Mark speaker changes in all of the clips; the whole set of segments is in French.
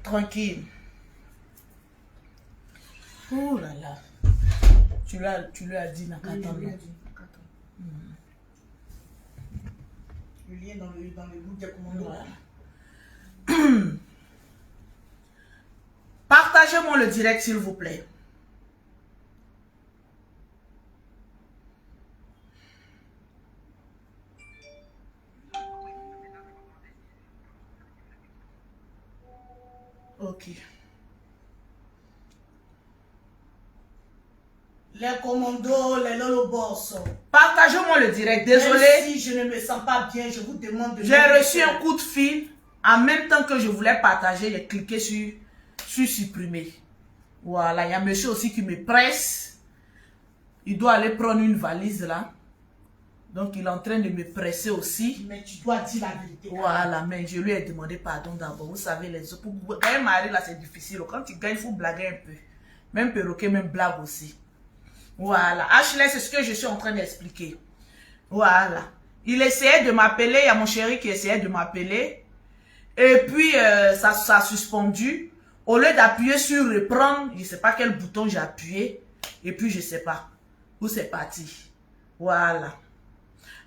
Speaker 1: Tranquille. Oh là là. Tu lui as dit, Nakata.
Speaker 2: Oui, je lui ai dit, Nakata. Le lien dans le groupe des commandos.
Speaker 1: Voilà. Partagez-moi le direct, s'il vous plaît. Ok.
Speaker 2: Les commandos, les lolo boss.
Speaker 1: Partagez-moi le direct. Désolé.
Speaker 2: Même si je ne me sens pas bien, je vous demande de...
Speaker 1: J'ai reçu un coup de fil. En même temps que je voulais partager, j'ai cliqué sur supprimer. Voilà, il y a un monsieur aussi qui me presse. Il doit aller prendre une valise là. Donc il est en train de me presser aussi.
Speaker 2: Mais tu dois dire la vérité.
Speaker 1: Voilà, mais je lui ai demandé pardon d'abord. Vous savez, les autres, pour gagner un mari là, c'est difficile. Quand tu gagnes, il faut blaguer un peu. Même perroquet, même blague aussi. Voilà. Ashley, c'est ce que je suis en train d'expliquer. Voilà. Il essayait de m'appeler. Il y a mon chéri qui essayait de m'appeler. Et puis, ça a suspendu. Au lieu d'appuyer sur reprendre, je ne sais pas quel bouton j'ai appuyé. Et puis, je ne sais pas où c'est parti. Voilà.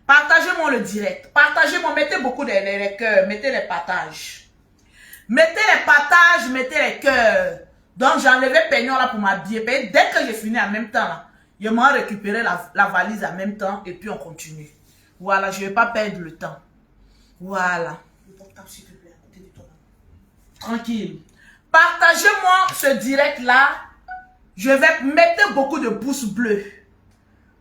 Speaker 1: Partagez-moi le direct. Partagez-moi. Mettez beaucoup les cœurs. Mettez les partages. Mettez les partages. Mettez les cœurs. Donc, j'ai enlevé Peignon là pour m'habiller. Dès que j'ai fini en même temps, là, je m'en récupéré la valise en même temps. Et puis, on continue. Voilà. Je ne vais pas perdre le temps. Voilà.
Speaker 2: Le portable, s'il te plaît, à côté de toi.
Speaker 1: Tranquille. Partagez-moi ce direct là. Je vais mettre beaucoup de pouces bleus.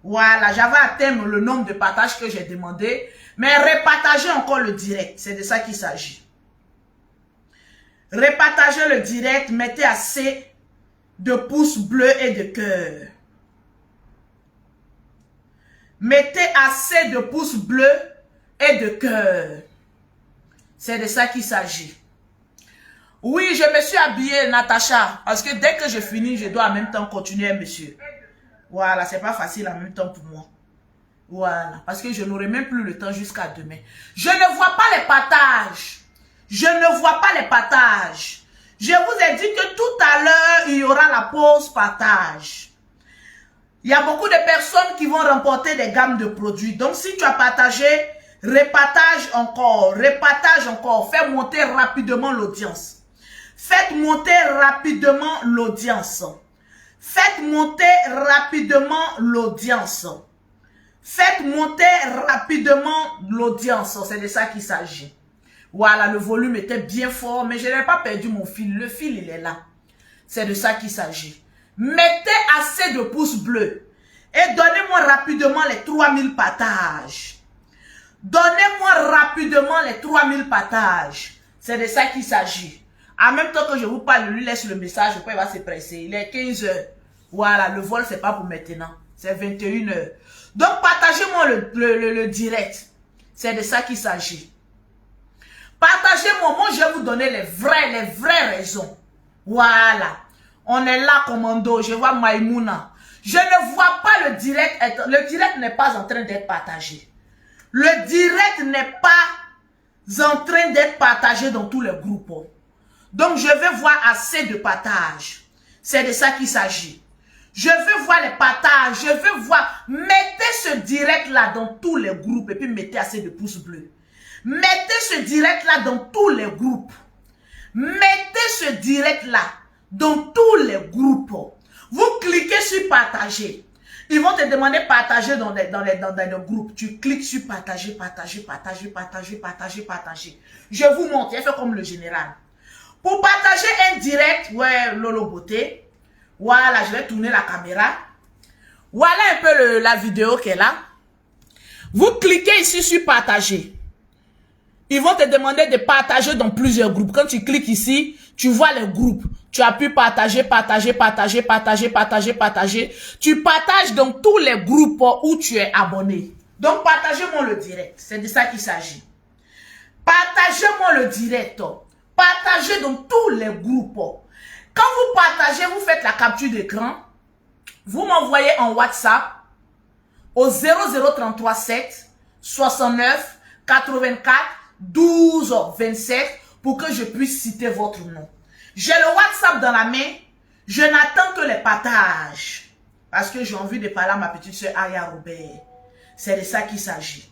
Speaker 1: Voilà, j'avais atteint le nombre de partages que j'ai demandé. Mais repartagez encore le direct. C'est de ça qu'il s'agit. Repartagez le direct. Mettez assez de pouces bleus et de cœurs. Mettez assez de pouces bleus et de cœurs. C'est de ça qu'il s'agit. Oui, je me suis habillée, Natacha. Parce que dès que je finis, je dois en même temps continuer, monsieur. Voilà, c'est pas facile en même temps pour moi. Voilà, parce que je n'aurai même plus le temps jusqu'à demain. Je ne vois pas les partages. Je ne vois pas les partages. Je vous ai dit que tout à l'heure, il y aura la pause partage. Il y a beaucoup de personnes qui vont remporter des gammes de produits. Donc, si tu as partagé, repartage encore. Repartage encore. Fais monter rapidement l'audience. Faites monter rapidement l'audience. Faites monter rapidement l'audience. Faites monter rapidement l'audience. C'est de ça qu'il s'agit. Voilà, le volume était bien fort, mais je n'ai pas perdu mon fil. Le fil, il est là. C'est de ça qu'il s'agit. Mettez assez de pouces bleus. Et donnez-moi rapidement les 3000 partages. Donnez-moi rapidement les 3000 partages. C'est de ça qu'il s'agit. En même temps que je vous parle, je lui laisse le message, après il va se presser. Il est 15 h. Voilà, le vol, c'est pas pour maintenant. C'est 21 h. Donc, partagez-moi le direct. C'est de ça qu'il s'agit. Partagez-moi. Moi, je vais vous donner les vraies raisons. Voilà. On est là, commando. Je vois Maïmouna. Je ne vois pas le direct. Le direct n'est pas en train d'être partagé. Le direct n'est pas en train d'être partagé dans tous les groupes. Donc, je vais voir assez de partages. C'est de ça qu'il s'agit. Je veux voir les partages. Je veux voir. Mettez ce direct-là dans tous les groupes et puis mettez assez de pouces bleus. Mettez ce direct-là dans tous les groupes. Mettez ce direct-là dans tous les groupes. Vous cliquez sur partager. Ils vont te demander partager dans les groupes. Tu cliques sur partager, partager, partager, partager, partager, partager. Je vous montre. Il fait comme le général. Pour partager un direct, ouais, Lolo Beauté. Voilà, je vais tourner la caméra. Voilà un peu la vidéo qu'elle a. Vous cliquez ici sur partager. Ils vont te demander de partager dans plusieurs groupes. Quand tu cliques ici, tu vois les groupes. Tu appuies partager, partager, partager, partager, partager, partager. Tu partages dans tous les groupes où tu es abonné. Donc, partagez-moi le direct. C'est de ça qu'il s'agit. Partagez-moi le direct. Partagez dans tous les groupes. Quand vous partagez, vous faites la capture d'écran. Vous m'envoyez en WhatsApp au 0033 7 69 84 12 27 pour que je puisse citer votre nom. J'ai le WhatsApp dans la main. Je n'attends que les partages. Parce que j'ai envie de parler à ma petite soeur Aya Robert. C'est de ça qu'il s'agit.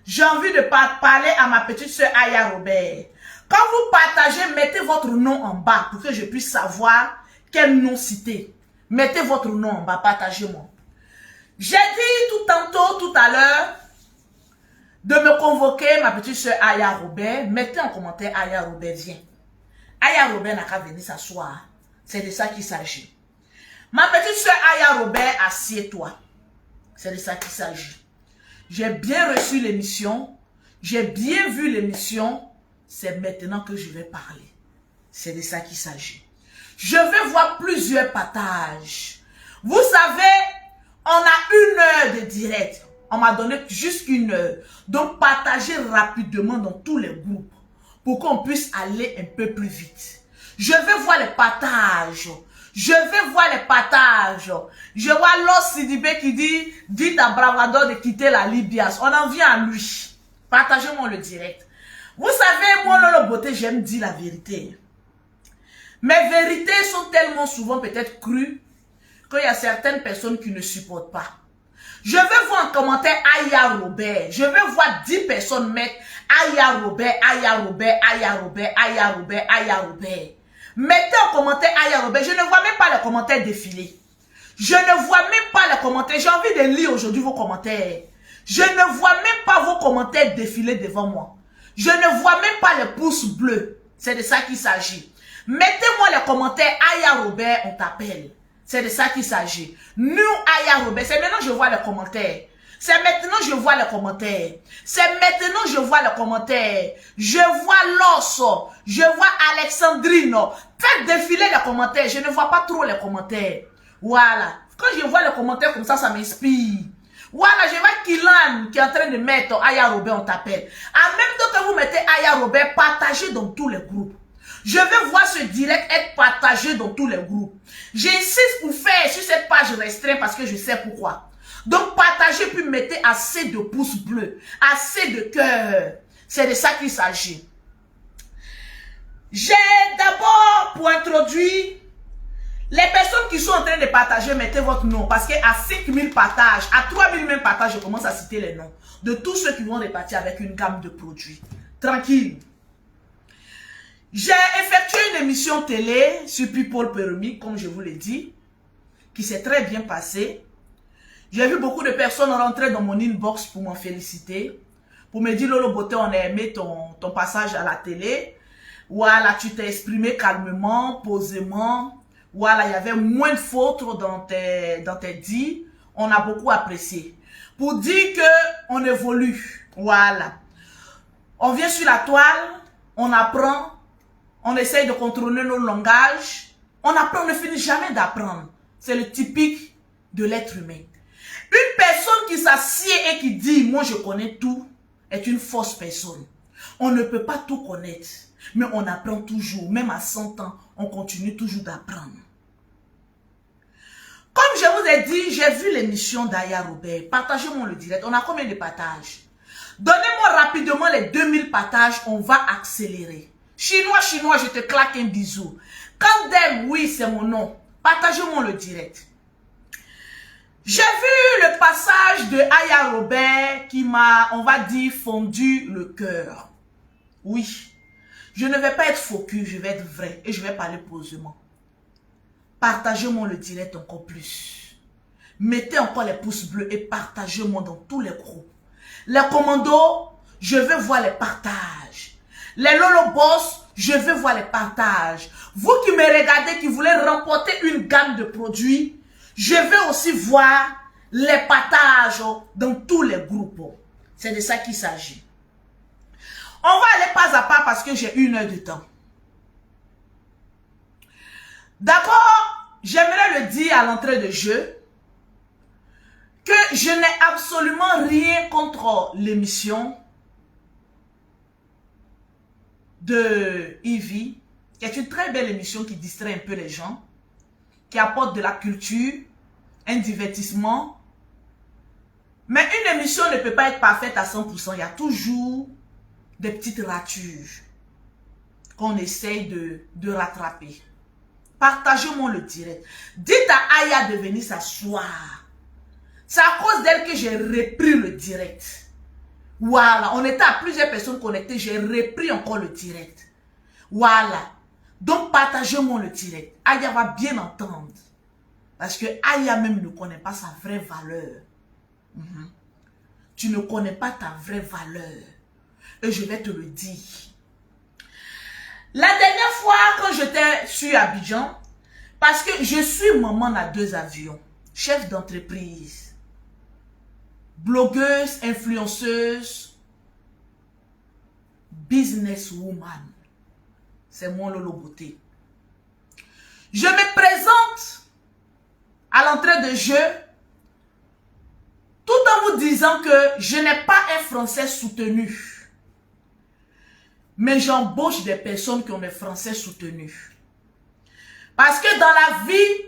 Speaker 1: J'ai envie de parler à ma petite soeur Aya Robert. Quand vous partagez, mettez votre nom en bas pour que je puisse savoir quel nom citer. Mettez votre nom en bas, partagez-moi. J'ai dit tout à l'heure de me convoquer ma petite soeur Aya Robert. Mettez en commentaire Aya Robert, viens. Aya Robert n'a qu'à venir s'asseoir. C'est de ça qu'il s'agit. Ma petite soeur Aya Robert, assieds-toi. C'est de ça qu'il s'agit. J'ai bien reçu l'émission. J'ai bien vu l'émission. C'est maintenant que je vais parler. C'est de ça qu'il s'agit. Je vais voir plusieurs partages. Vous savez, on a 1 heure de direct. On m'a donné juste 1 heure. Donc, partagez rapidement dans tous les groupes pour qu'on puisse aller un peu plus vite. Je vais voir les partages. Je vais voir les partages. Je vois Los Sidibé qui dit, dites à Bravador de quitter la Libye. On en vient à lui. Partagez-moi le direct. Vous savez, moi, Lolo Beauté, j'aime dire la vérité. Mes vérités sont tellement souvent peut-être crues qu'il y a certaines personnes qui ne supportent pas. Je vais voir en commentaire Aya Robert. Je vais voir 10 personnes mettre Aya Robert, Aya Robert, Aya Robert, Aya Robert, Aya Robert. Mettez en commentaire Aya Robert. Je ne vois même pas les commentaires défiler. Je ne vois même pas les commentaires. J'ai envie de lire aujourd'hui vos commentaires. Je ne vois même pas vos commentaires défiler devant moi. Je ne vois même pas les pouces bleus. C'est de ça qu'il s'agit. Mettez-moi les commentaires Aya Robert, on t'appelle. C'est de ça qu'il s'agit. Nous, Aya Robert, c'est maintenant que je vois les commentaires. C'est maintenant que je vois les commentaires. C'est maintenant que je vois les commentaires. Je vois Losso. Je vois Alexandrine. Faites défiler les commentaires. Je ne vois pas trop les commentaires. Voilà. Quand je vois les commentaires comme ça m'inspire. Voilà, je vois Kilan qui est en train de mettre Aya Robert, on t'appelle. En même temps que vous mettez Aya Robert, partagez dans tous les groupes. Je vais voir ce direct être partagé dans tous les groupes. J'insiste pour faire sur cette page restreinte parce que je sais pourquoi. Donc, partagez puis mettez assez de pouces bleus, assez de cœur. C'est de ça qu'il s'agit. J'ai d'abord, pour introduire, les personnes qui sont en train de partager, mettez votre nom. Parce qu'à 5000 partages, à 3000 même partages, je commence à citer les noms de tous ceux qui vont repartir avec une gamme de produits. Tranquille. J'ai effectué une émission télé sur People Permis, comme je vous l'ai dit, qui s'est très bien passée. J'ai vu beaucoup de personnes rentrer dans mon inbox pour m'en féliciter, pour me dire, Lolo Beauté, on a aimé ton passage à la télé. Voilà, tu t'es exprimé calmement, posément. Voilà, il y avait moins de fautes dans tes dits. On a beaucoup apprécié. Pour dire que on évolue. Voilà. On vient sur la toile, on apprend, on essaye de contrôler nos langages. On apprend, on ne finit jamais d'apprendre. C'est le typique de l'être humain. Une personne qui s'assied et qui dit « moi je connais tout » est une fausse personne. On ne peut pas tout connaître, mais on apprend toujours. Même à 100 ans, on continue toujours d'apprendre. Comme je vous ai dit, j'ai vu l'émission d'Aya Robert. Partagez-moi le direct. On a combien de partages? Donnez-moi rapidement les 2000 partages. On va accélérer. Chinois, je te claque un bisou. Kandem, oui, c'est mon nom. Partagez-moi le direct. J'ai vu le passage de Aya Robert qui m'a, on va dire, fondu le cœur. Oui. Je ne vais pas être focus, je vais être vrai et je vais parler posément. Partagez-moi le direct encore plus. Mettez encore les pouces bleus et partagez-moi dans tous les groupes. Les commandos, je veux voir les partages. Les Lolo Boss, je veux voir les partages. Vous qui me regardez, qui voulez remporter une gamme de produits, je veux aussi voir les partages dans tous les groupes. C'est de ça qu'il s'agit. On va aller pas à pas parce que j'ai 1 heure de temps. D'abord, j'aimerais le dire à l'entrée de jeu que je n'ai absolument rien contre l'émission de Ivy, qui est une très belle émission qui distrait un peu les gens, qui apporte de la culture, un divertissement. Mais une émission ne peut pas être parfaite à 100%. Il y a toujours des petites ratures qu'on essaye de rattraper. Partagez-moi le direct. Dites à Aya de venir s'asseoir. C'est à cause d'elle que j'ai repris le direct. Voilà, on était à plusieurs personnes connectées, j'ai repris encore le direct. Voilà. Donc partagez-moi le direct. Aya va bien entendre. Parce que Aya même ne connaît pas sa vraie valeur. Tu ne connais pas ta vraie valeur. Et je vais te le dire. La dernière fois quand j'étais sur Abidjan, parce que je suis maman à 2 avions, chef d'entreprise, blogueuse, influenceuse, businesswoman. C'est mon Lolo Beauté. Je me présente à l'entrée de jeu tout en vous disant que je n'ai pas un français soutenu. Mais j'embauche des personnes qui ont des français soutenus. Parce que dans la vie,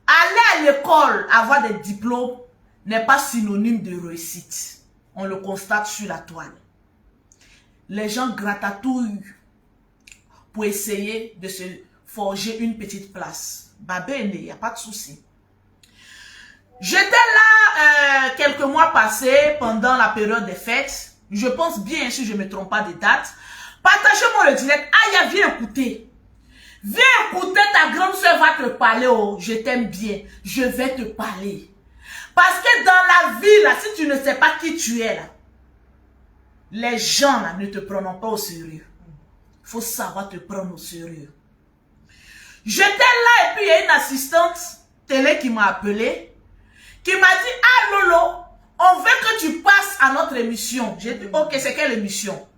Speaker 1: aller à l'école, avoir des diplômes, n'est pas synonyme de réussite. On le constate sur la toile. Les gens gratatouillent pour essayer de se forger une petite place. Babé, il n'y a pas de souci. J'étais là quelques mois passés pendant la période des fêtes. Je pense bien, si je ne me trompe pas des dates. Partagez-moi le direct. Aya, viens écouter. Viens écouter, ta grande soeur va te parler. Oh, je t'aime bien. Je vais te parler. Parce que dans la vie, là, si tu ne sais pas qui tu es, là, les gens là, ne te prennent pas au sérieux. Il faut savoir te prendre au sérieux. J'étais là et puis il y a une assistante télé qui m'a appelé, qui m'a dit, ah Lolo, on veut que tu passes à notre émission. J'ai dit, ok, c'est quelle émission?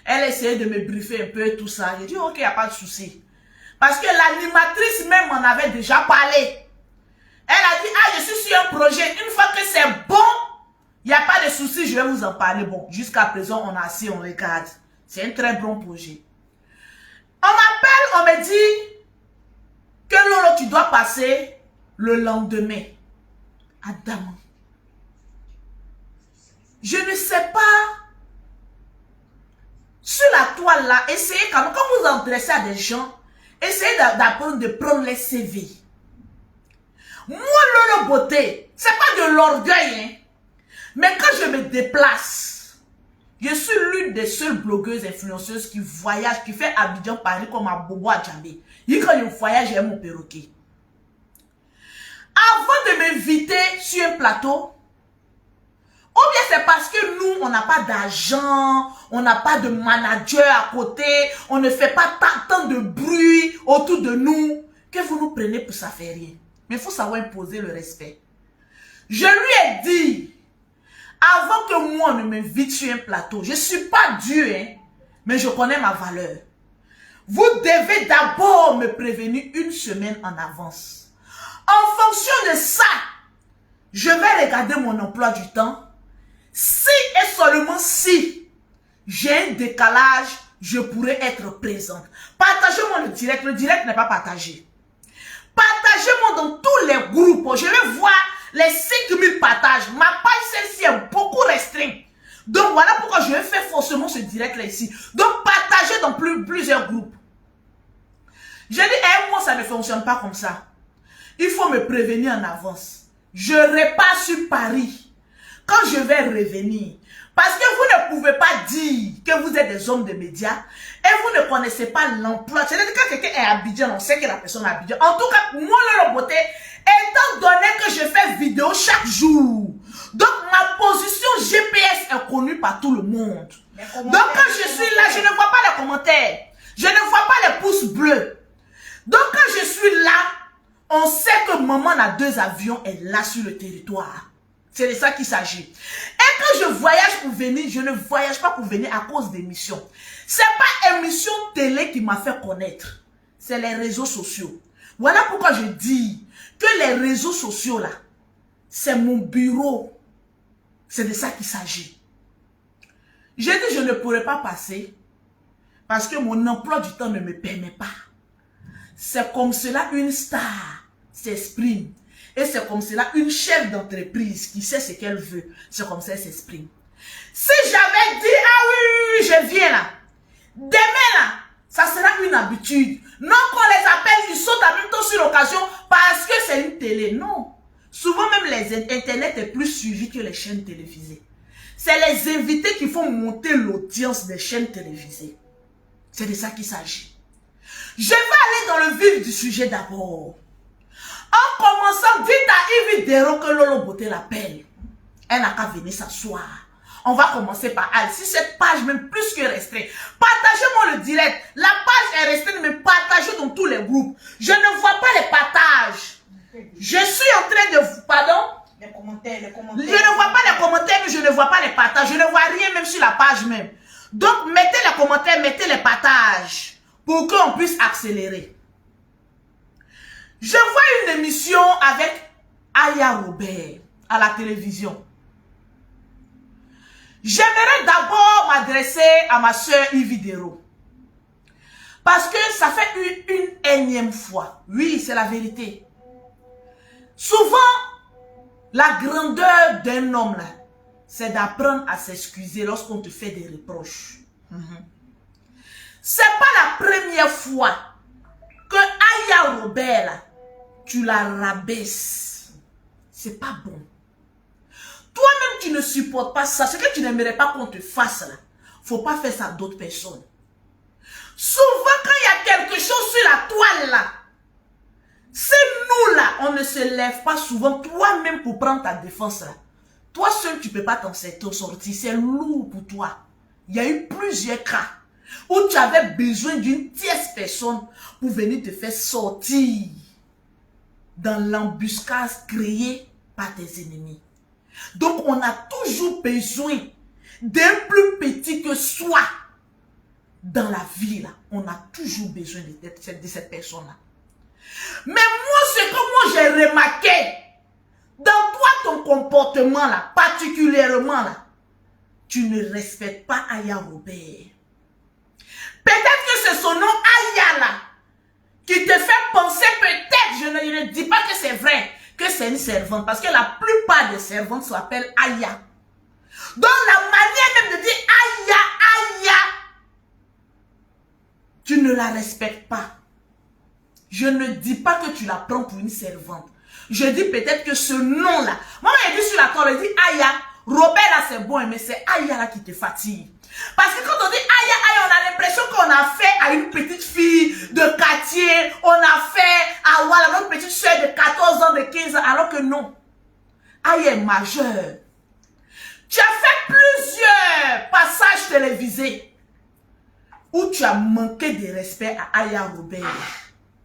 Speaker 1: Elle essayait de me briefer un peu et tout ça. J'ai dit, ok, il n'y a pas de souci. Parce que l'animatrice même m'en avait déjà parlé. Elle a dit, ah, je suis sur un projet. Une fois que c'est bon, il n'y a pas de souci, je vais vous en parler. Bon, jusqu'à présent, on a assis, on regarde. C'est un très bon projet. On m'appelle, on me dit que Lolo, tu dois passer le lendemain. Adam. Je ne sais pas. Sur la toile là, essayez quand vous vous adressez à des gens, essayez d'apprendre de prendre les CV. Moi, Lolo Beauté, c'est pas de l'orgueil, hein. Mais quand je me déplace, je suis l'une des seules blogueuses influenceuses qui voyage, qui fait Abidjan Paris comme à Bobo à Djambé. Et quand je voyage, j'ai mon perroquet. Avant de m'inviter sur un plateau, ou bien c'est parce que nous, on n'a pas d'argent, on n'a pas de manager à côté, on ne fait pas tant de bruit autour de nous, que vous nous prenez pour ça faire rien. Mais il faut savoir imposer le respect. Je lui ai dit, avant que moi on ne m'invite sur un plateau, je ne suis pas Dieu, hein, mais je connais ma valeur. Vous devez d'abord me prévenir une semaine en avance. En fonction de ça, je vais regarder mon emploi du temps. Si et seulement si j'ai un décalage, je pourrais être présente. Partagez-moi le direct n'est pas partagé. Partagez-moi dans tous les groupes. Je vais voir les 5000 partages. Ma page celle-ci est beaucoup restreinte. Donc voilà pourquoi je vais faire forcément ce direct là ici. Donc partagez dans plusieurs groupes. Je dis, moi ça ne fonctionne pas comme ça. Il faut me prévenir en avance. Je repars sur Paris. Quand je vais revenir, parce que vous ne pouvez pas dire que vous êtes des hommes de médias et vous ne connaissez pas l'emploi. C'est-à-dire que quand quelqu'un est à Abidjan, on sait que la personne est à Abidjan. En tout cas, moi, Lolo Beauté, étant donné que je fais vidéo chaque jour, donc ma position GPS est connue par tout le monde. Donc quand je suis là, je ne vois pas les commentaires. Je ne vois pas les pouces bleus. Donc quand je suis là, on sait que maman a 2 avions, est là sur le territoire. C'est de ça qu'il s'agit. Et quand je voyage pour venir, je ne voyage pas pour venir à cause d'émissions. Ce n'est pas émission télé qui m'a fait connaître. C'est les réseaux sociaux. Voilà pourquoi je dis que les réseaux sociaux là, c'est mon bureau. C'est de ça qu'il s'agit. J'ai dit je ne pourrais pas passer parce que mon emploi du temps ne me permet pas. C'est comme cela une star s'exprime. Et c'est comme cela une chef d'entreprise qui sait ce qu'elle veut. C'est comme ça qu'elle s'exprime. Si j'avais dit, ah oui, je viens là. Demain là, ça sera une habitude. Non qu'on les appelle, ils sautent à sur l'occasion parce que c'est une télé. Non. Souvent même les internet est plus suivi que les chaînes télévisées. C'est les invités qui font monter l'audience des chaînes télévisées. C'est de ça qu'il s'agit. Je vais aller dans le vif du sujet d'abord. En commençant, dites à Yves Dero que Lolo Beauté l'appelle. Elle n'a qu'à venir s'asseoir. On va commencer par elle. Si cette page même plus que restreinte, partagez-moi le direct. La page est restreinte, mais partagez dans tous les groupes. Je ne vois pas les partages. Je suis en train de... Pardon?
Speaker 2: Les commentaires.
Speaker 1: Je ne vois pas les commentaires, mais je ne vois pas les partages. Je ne vois rien même sur la page même. Donc, mettez les commentaires, mettez les partages pour qu'on puisse accélérer. Je vois une émission avec Aya Robert à la télévision. J'aimerais d'abord m'adresser à ma soeur Yves Dero. Parce que ça fait une énième fois. Oui, c'est la vérité. Souvent, la grandeur d'un homme, là, c'est d'apprendre à s'excuser lorsqu'on te fait des reproches. C'est pas la première fois que Aya Robert, là, tu la rabaisses. C'est pas bon. Toi-même, tu ne supportes pas ça. Ce que tu n'aimerais pas qu'on te fasse, là, faut pas faire ça à d'autres personnes. Souvent, quand il y a quelque chose sur la toile, là, c'est nous, là, on ne se lève pas souvent toi-même pour prendre ta défense, là. Toi seul, tu ne peux pas t'en sortir. C'est lourd pour toi. Il y a eu plusieurs cas où tu avais besoin d'une tierce personne pour venir te faire sortir dans l'embuscade créée par tes ennemis. Donc, on a toujours besoin d'un plus petit que soi dans la vie, là. On a toujours besoin de cette personne-là. Mais moi, ce que moi j'ai remarqué, dans toi, ton comportement, là, particulièrement, là, tu ne respectes pas Aya Robert. Peut-être que c'est son nom Aya, là, qui te fait penser peut-être, je ne dis pas que c'est vrai, que c'est une servante, parce que la plupart des servantes s'appellent Aya. Donc la manière même de dire Aya, Aya, tu ne la respectes pas. Je ne dis pas que tu la prends pour une servante. Je dis peut-être que ce nom-là, maman a dit sur la corde, elle dit Aya, Robert là c'est bon, mais c'est Aya là qui te fatigue. Parce que quand on dit Aya, Aya, on a l'impression qu'on a fait à une petite fille de quartier, on a fait à voilà, notre petite soeur de 14 ans, de 15 ans, alors que non. Aya est majeure. Tu as fait plusieurs passages télévisés où tu as manqué de respect à Aya Robert.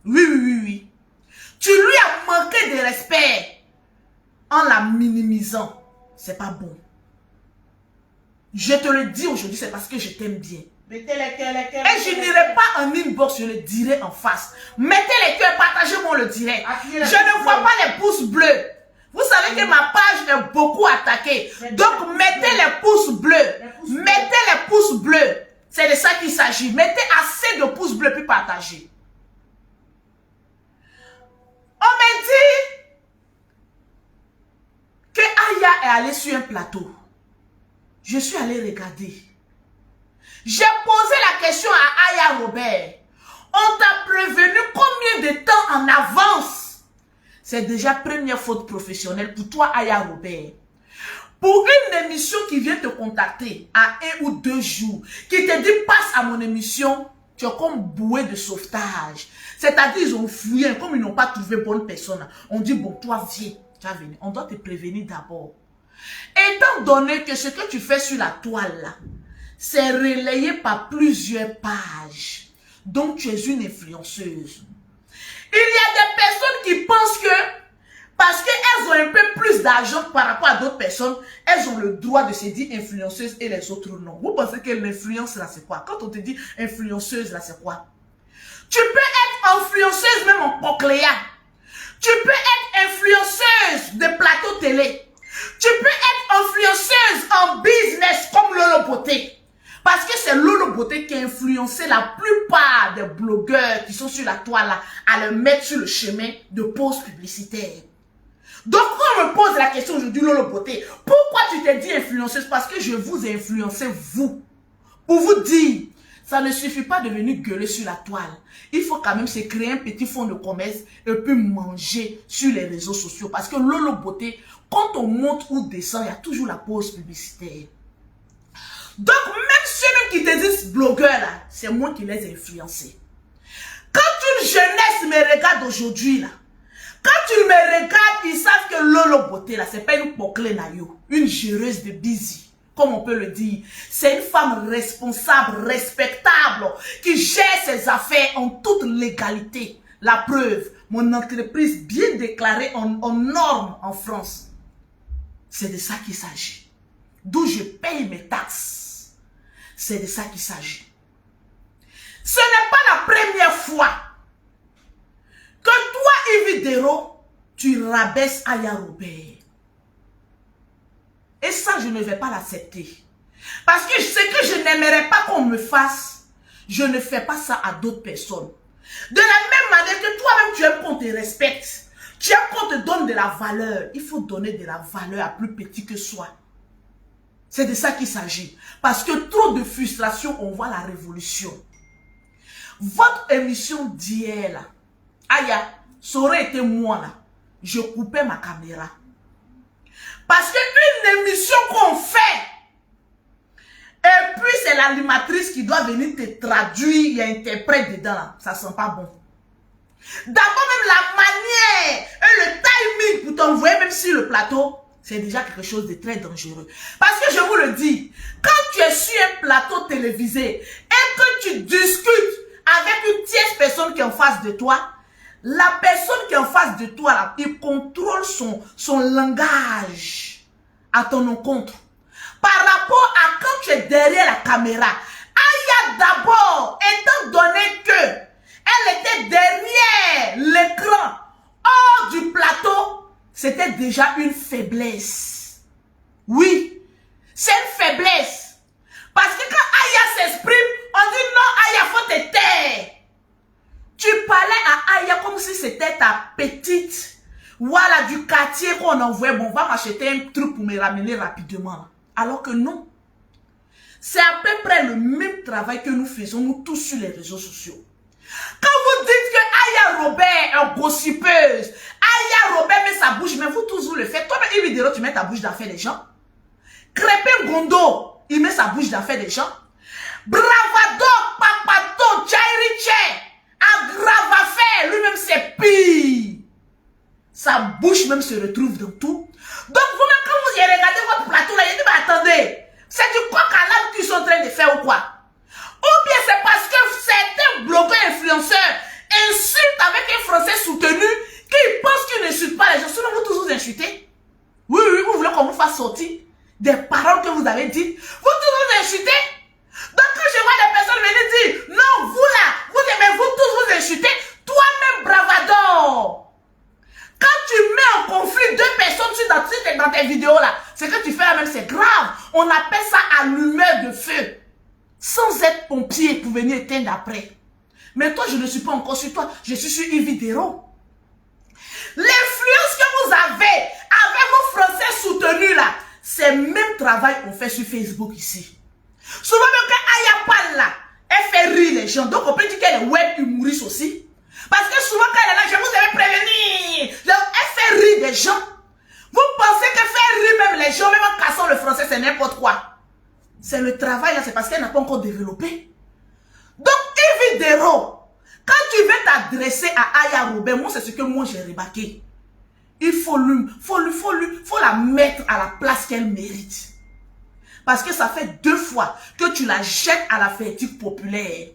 Speaker 1: Oui. Tu lui as manqué de respect en la minimisant. C'est pas bon. Je te le dis aujourd'hui, c'est parce que je t'aime bien.
Speaker 2: Mettez les cœurs.
Speaker 1: Et je n'irai pas en inbox, je le dirai en face. Mettez les cœurs, partagez-moi le direct. Je ne vois pas les pouces bleus. Vous savez que ma page est beaucoup attaquée. Donc, mettez les pouces bleus. Mettez les pouces bleus. C'est de ça qu'il s'agit. Mettez assez de pouces bleus puis partagez. On m'a dit que Aya est allée sur un plateau. Je suis allée regarder. J'ai posé la question à Aya Robert. On t'a prévenu combien de temps en avance? C'est déjà première faute professionnelle pour toi, Aya Robert. Pour une émission qui vient te contacter à 1 ou 2 jours, qui te dit passe à mon émission, tu es comme bouée de sauvetage. C'est-à-dire ils ont fouillé, comme ils n'ont pas trouvé bonne personne. On dit bon, toi viens, tu vas venir. On doit te prévenir d'abord. Étant donné que ce que tu fais sur la toile là, c'est relayé par plusieurs pages. Donc tu es une influenceuse. Il y a des personnes qui pensent que parce qu'elles ont un peu plus d'argent par rapport à d'autres personnes, elles ont le droit de se dire influenceuse et les autres non. Vous pensez que l'influence là c'est quoi? Quand on te dit influenceuse là c'est quoi? Tu peux être influenceuse même en cochléa. Tu peux être influenceuse de plateau télé. Tu peux être influenceuse en business comme Lolo Beauté. Parce que c'est Lolo Beauté qui a influencé la plupart des blogueurs qui sont sur la toile là, à le mettre sur le chemin de pause publicitaire. Donc quand on me pose la question aujourd'hui, Lolo Beauté, pourquoi tu t'es dit influenceuse? Parce que je vous ai influencé vous. Pour vous dire, Ça ne suffit pas de venir gueuler sur la toile. Il faut quand même se créer un petit fonds de commerce et puis manger sur les réseaux sociaux. Parce que Lolo Beauté, quand on monte ou descend, il y a toujours la pause publicitaire. Donc, même ceux qui te disent blogueurs là, c'est moi qui les ai influencés. Quand une jeunesse me regarde aujourd'hui là, quand ils me regardent, ils savent que Lolo Beauté là, c'est pas une poclé naïo, une géreuse de busy. Comme on peut le dire, c'est une femme responsable, respectable, qui gère ses affaires en toute légalité. La preuve, mon entreprise bien déclarée en normes en France. C'est de ça qu'il s'agit. D'où je paye mes taxes. C'est de ça qu'il s'agit. Ce n'est pas la première fois que toi, Yves Dero, tu rabaisses Aya Robert. Et ça, je ne vais pas l'accepter. Parce que ce que je n'aimerais pas qu'on me fasse, je ne fais pas ça à d'autres personnes. De la même manière que toi-même, tu aimes qu'on te respecte. Tu aimes qu'on te donne de la valeur. Il faut donner de la valeur à plus petit que soi. C'est de ça qu'il s'agit. Parce que trop de frustration, on voit la révolution. Votre émission d'hier, là, Aya, ça aurait été moi, là. Je coupais ma caméra. Parce qu'une émission qu'on fait, et puis c'est l'animatrice qui doit venir te traduire et interpréter dedans, là. Ça sent pas bon. D'abord même la manière et le timing pour t'envoyer même sur le plateau, c'est déjà quelque chose de très dangereux. Parce que je vous le dis, quand tu es sur un plateau télévisé et que tu discutes avec une tierce personne qui est en face de toi, la personne qui est en face de toi, là, il contrôle son langage à ton encontre. Par rapport à quand tu es derrière la caméra, Aya d'abord, étant donné que elle était derrière l'écran, hors du plateau, c'était déjà une faiblesse. Oui, c'est une faiblesse. Parce que quand Aya s'exprime, on dit non, Aya, faut te taire. Tu parlais à Aya comme si c'était ta petite, voilà, du quartier qu'on envoie. Bon, va m'acheter un truc pour me ramener rapidement. Alors que non. C'est à peu près le même travail que nous faisons, nous tous sur les réseaux sociaux. Quand vous dites que Aya Robert est gossipeuse, Aya Robert met sa bouche, mais vous tous vous le faites. Toi-même, Yves Dero, tu mets ta bouche dans l'affaire des gens. Crépin Gondo, il met sa bouche dans l'affaire des gens. Bravado, Papato, Chairiche, Agravafait, lui-même c'est pire. Sa bouche même se retrouve dans tout. Donc vous-même, quand vous y regardez votre plateau là, il dit, mais attendez, c'est du coq à l'âme qu'ils sont en train de faire ou quoi? Ou bien c'est parce que certains blogueurs influenceurs insultent avec un français soutenu qui pensent qu'ils n'insultent pas les gens. Sinon vous tous vous insultez. Oui, oui, vous voulez qu'on vous fasse sortir des paroles que vous avez dites. Vous tous vous insultez. Donc quand je vois des personnes venir dire, non, vous là, vous aimez vous tous vous insultez, toi-même bravador. Quand tu mets en conflit deux personnes dans tes vidéos là, ce que tu fais là même c'est grave. On appelle ça allumeur de feu. Sans être pompier pour venir éteindre après. Mais toi, je ne suis pas encore sur toi. Je suis sur Yves Dero. L'influence que vous avez avec vos Français soutenus là, c'est le même travail qu'on fait sur Facebook ici. Souvent même quand Aya parle là, elle fait rire les gens. Donc on peut dire qu'elle est web humoriste aussi. Parce que souvent quand elle est là, je vous avais prévenu. Elle fait rire des gens. Vous pensez que faire rire même les gens, même en cassant le français, c'est n'importe quoi. C'est le travail là, c'est parce qu'elle n'a pas encore développé. Donc, Yves Dero, quand tu veux t'adresser à Aya Robert, moi c'est ce que moi j'ai remarqué. Il faut la mettre à la place qu'elle mérite. Parce que ça fait 2 fois que tu la jettes à la fatigue populaire.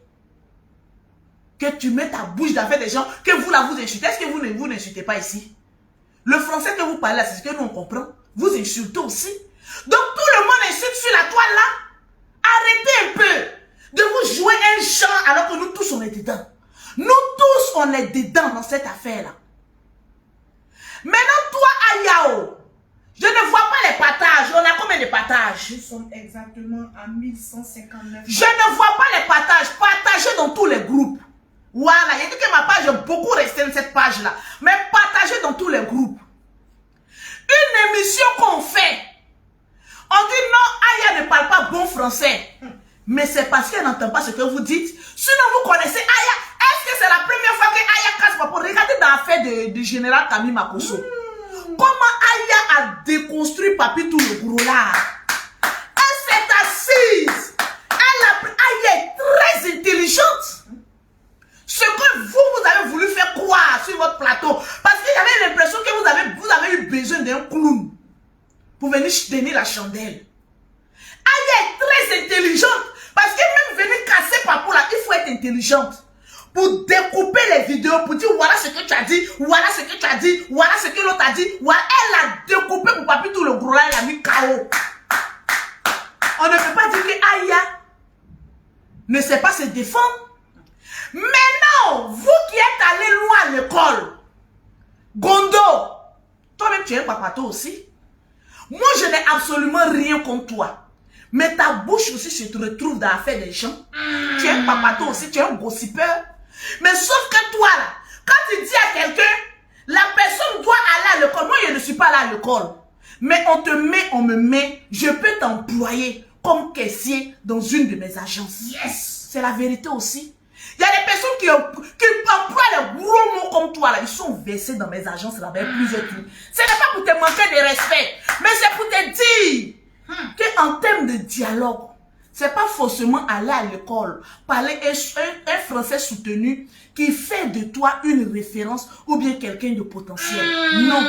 Speaker 1: Que tu mets ta bouche dans des gens, que vous là vous insultez. Est-ce que vous n'insultez pas ici? Le français que vous parlez là, c'est ce que nous on comprend. Vous insultez aussi. Donc tout le monde insulte sur la toile là. Arrêtez un peu de vous jouer un chant alors que nous tous on est dedans. Nous tous on est dedans dans cette affaire là. Maintenant toi Ayao, je ne vois pas les partages. On a combien de partages?
Speaker 2: Nous sommes exactement à 1159.
Speaker 1: Je ne vois pas les partages. Partagez dans tous les groupes. Voilà, il dit que ma page est beaucoup restée dans cette page là. Mais partagez dans tous les groupes. Une émission qu'on fait. On dit non, Aya ne parle pas bon français. Mais c'est parce qu'elle n'entend pas ce que vous dites. Sinon, vous connaissez Aya. Est-ce que c'est la première fois que Aya casse Papo? Regardez dans l'affaire de général Camille Makosso. Comment Aya a déconstruit Papi tout le gros là. Elle s'est assise. Aya est très intelligente. Ce que vous avez voulu faire croire sur votre plateau. Parce que j'avais l'impression que vous avez eu besoin d'un clown pour venir tenir la chandelle. Aya est très intelligente. Parce que même venir casser Papo là, il faut être intelligente. Pour découper les vidéos, pour dire voilà ce que tu as dit, voilà ce que tu as dit, voilà ce que l'autre a dit. Voilà, elle a découpé pour Papi tout le gros là, elle a mis KO. On ne peut pas dire que Aya ne sait pas se défendre. Maintenant, vous qui êtes allé loin à l'école, Gondo, toi-même tu es un papato aussi. Moi je n'ai absolument rien contre toi. Mais ta bouche aussi se retrouve dans l'affaire des gens. Tu es un papato aussi, tu es un gossipeur. Mais sauf que toi là, quand tu dis à quelqu'un, la personne doit aller à l'école. Moi je ne suis pas là à l'école. Mais on te met, on me met, je peux t'employer comme caissier dans une de mes agences. Yes! C'est la vérité aussi. Il y a des personnes qui emploient les gros mots comme toi là. Ils sont versés dans mes agences là avec plusieurs trucs. Ce n'est pas pour te manquer de respect. Mais c'est pour te dire qu'en termes de dialogue, c'est pas forcément aller à l'école, parler un français soutenu qui fait de toi une référence ou bien quelqu'un de potentiel. Non.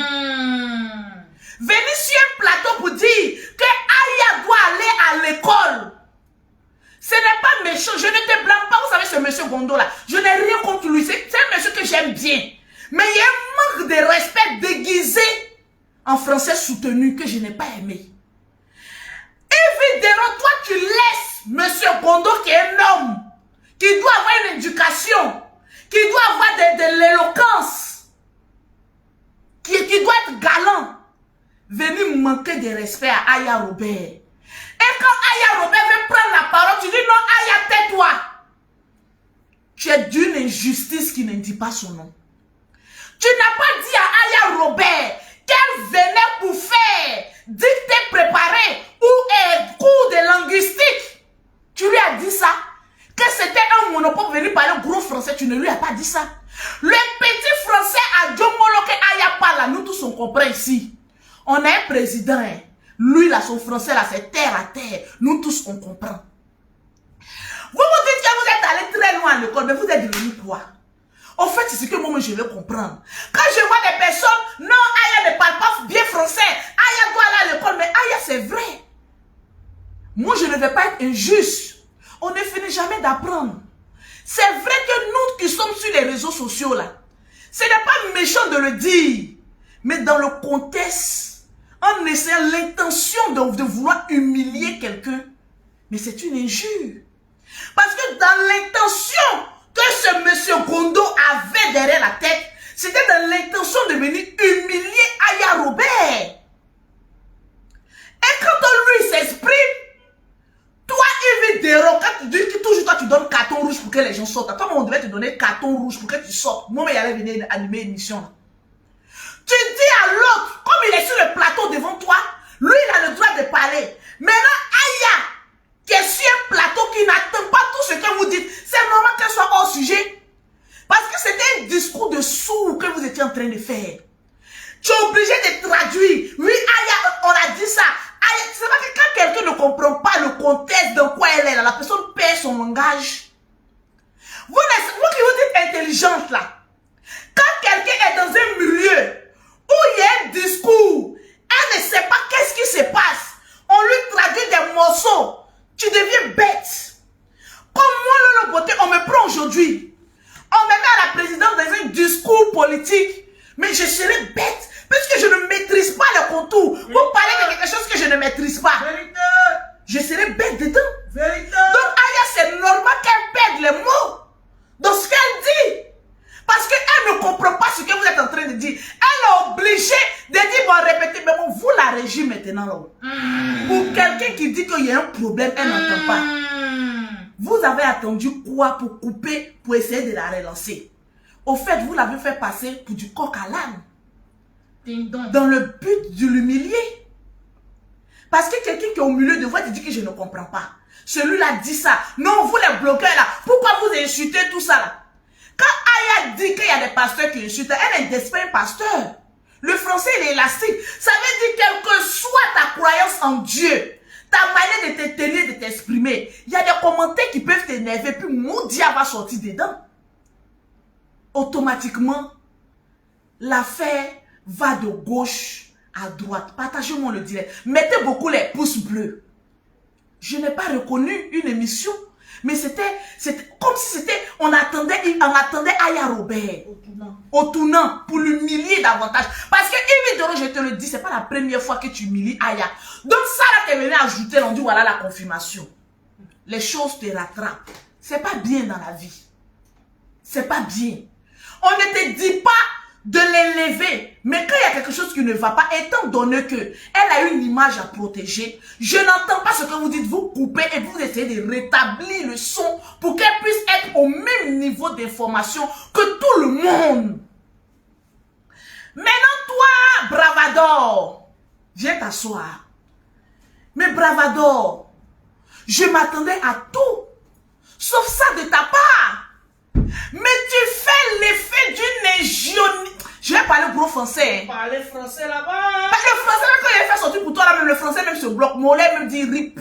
Speaker 1: Venir sur un plateau pour dire que Aya doit aller à l'école. Ce n'est pas méchant, je ne te blâme pas, vous savez ce monsieur Gondo là, je n'ai rien contre lui, c'est un monsieur que j'aime bien. Mais il y a un manque de respect déguisé en français soutenu que je n'ai pas aimé. Évidemment, toi tu laisses monsieur Gondo qui est un homme, qui doit avoir une éducation, qui doit avoir de l'éloquence, qui doit être galant, venir manquer de respect à Aya Robert. Et quand Aya Robert veut prendre la parole, tu dis non, Aya, tais-toi. Tu es d'une injustice qui ne dit pas son nom. Tu n'as pas dit à Aya Robert qu'elle venait pour faire dictée préparée ou cours de linguistique. Tu lui as dit ça. Que c'était un monopole pour venir parler gros français, tu ne lui as pas dit ça. Le petit français à Djomolo que Aya parle, nous tous on comprend ici. On a un président, hein. Lui, là, son français, là, c'est terre à terre. Nous tous, on comprend. Vous vous dites que vous êtes allé très loin à l'école, mais vous êtes devenu quoi? En fait, c'est ce que moi, je veux comprendre. Quand je vois des personnes, non, Aya ne parle pas bien français. Aya doit aller à l'école, mais Aya, c'est vrai. Moi, je ne vais pas être injuste. On ne finit jamais d'apprendre. C'est vrai que nous qui sommes sur les réseaux sociaux, là, ce n'est pas méchant de le dire, mais dans le contexte, en essayant l'intention de vouloir humilier quelqu'un. Mais c'est une injure. Parce que dans l'intention que ce monsieur Gondo avait derrière la tête, c'était dans l'intention de venir humilier Aya Robert. Et quand lui s'exprime, toi, Yves Déro, quand tu dis que toujours toi tu donnes carton rouge pour que les gens sortent. À toi, on devait te donner carton rouge pour que tu sortes. Moi, il allait venir animer une émission. Tu dis à l'autre, comme il est sur le plateau devant toi, lui il a le droit de parler. Maintenant, Aya, qui est sur un plateau, qui n'attend pas tout ce que vous dites, c'est normal qu'elle soit hors sujet. Parce que c'était un discours de sourd que vous étiez en train de faire. Tu es obligé de traduire. Oui, Aya, on a dit ça. Aya, c'est pas que quand quelqu'un ne comprend pas le contexte de quoi elle est, la personne perd son langage. Vous qui vous dites intelligente là, quand quelqu'un est dans un milieu où il y a un discours, elle ne sait pas qu'est-ce qui se passe, on lui traduit des morceaux, tu deviens bête. Comme moi, Lolo Beauté, on me prend aujourd'hui, on me met à la présidence dans un discours politique, mais je serai bête, puisque je ne maîtrise pas le contour. Vous parlez de quelque chose que je ne maîtrise pas. Vérité. Je serai bête dedans. Vérité. Donc, Aya, c'est normal qu'elle perde les mots dans ce qu'elle dit. Parce qu'elle ne comprend pas ce que vous êtes en train de dire. Elle est obligée de dire, bon, répétez, mais bon, vous la régie maintenant. Là. Pour quelqu'un qui dit qu'il y a un problème, elle n'entend pas. Vous avez attendu quoi pour couper, pour essayer de la relancer? Au fait, vous l'avez fait passer pour du coq à l'âne. Dans le but de l'humilier. Parce que quelqu'un qui est au milieu de vous, te dit que je ne comprends pas. Celui-là dit ça. Non, vous les bloqueurs là, pourquoi vous insultez tout ça là? Quand Aya dit qu'il y a des pasteurs qui insultent, elle n'est pas un pasteur. Le français, il est élastique. Ça veut dire quelle que soit ta croyance en Dieu, ta manière de te tenir, de t'exprimer, il y a des commentaires qui peuvent t'énerver, puis mon diable va sortir dedans. Automatiquement, l'affaire va de gauche à droite. Partagez-moi le direct. Mettez beaucoup les pouces bleus. Je n'ai pas reconnu une émission, mais c'était comme si c'était, on attendait Aya Robert au tournant pour l'humilier davantage. Parce que évidemment, je te le dis, c'est pas la première fois que tu humilies Aya. Donc ça là, t'es venu ajouter, on dit voilà la confirmation. Les choses te rattrapent. C'est pas bien dans la vie. C'est pas bien. On ne te dit pas de l'élever. Mais quand il y a quelque chose qui ne va pas, étant donné que elle a une image à protéger, je n'entends pas ce que vous dites, vous coupez et vous essayez de rétablir le son pour qu'elle puisse être au même niveau d'information que tout le monde. Maintenant, toi, Bravador, viens t'asseoir. Mais Bravador, je m'attendais à tout, sauf ça de ta part. Mais tu fais l'effet d'une légionnaire. Je vais parler gros français.
Speaker 2: Parlez français là-bas.
Speaker 1: Le français, même quand il fait sortir pour toi, là, même le français même se bloque. Mollet même dit rip.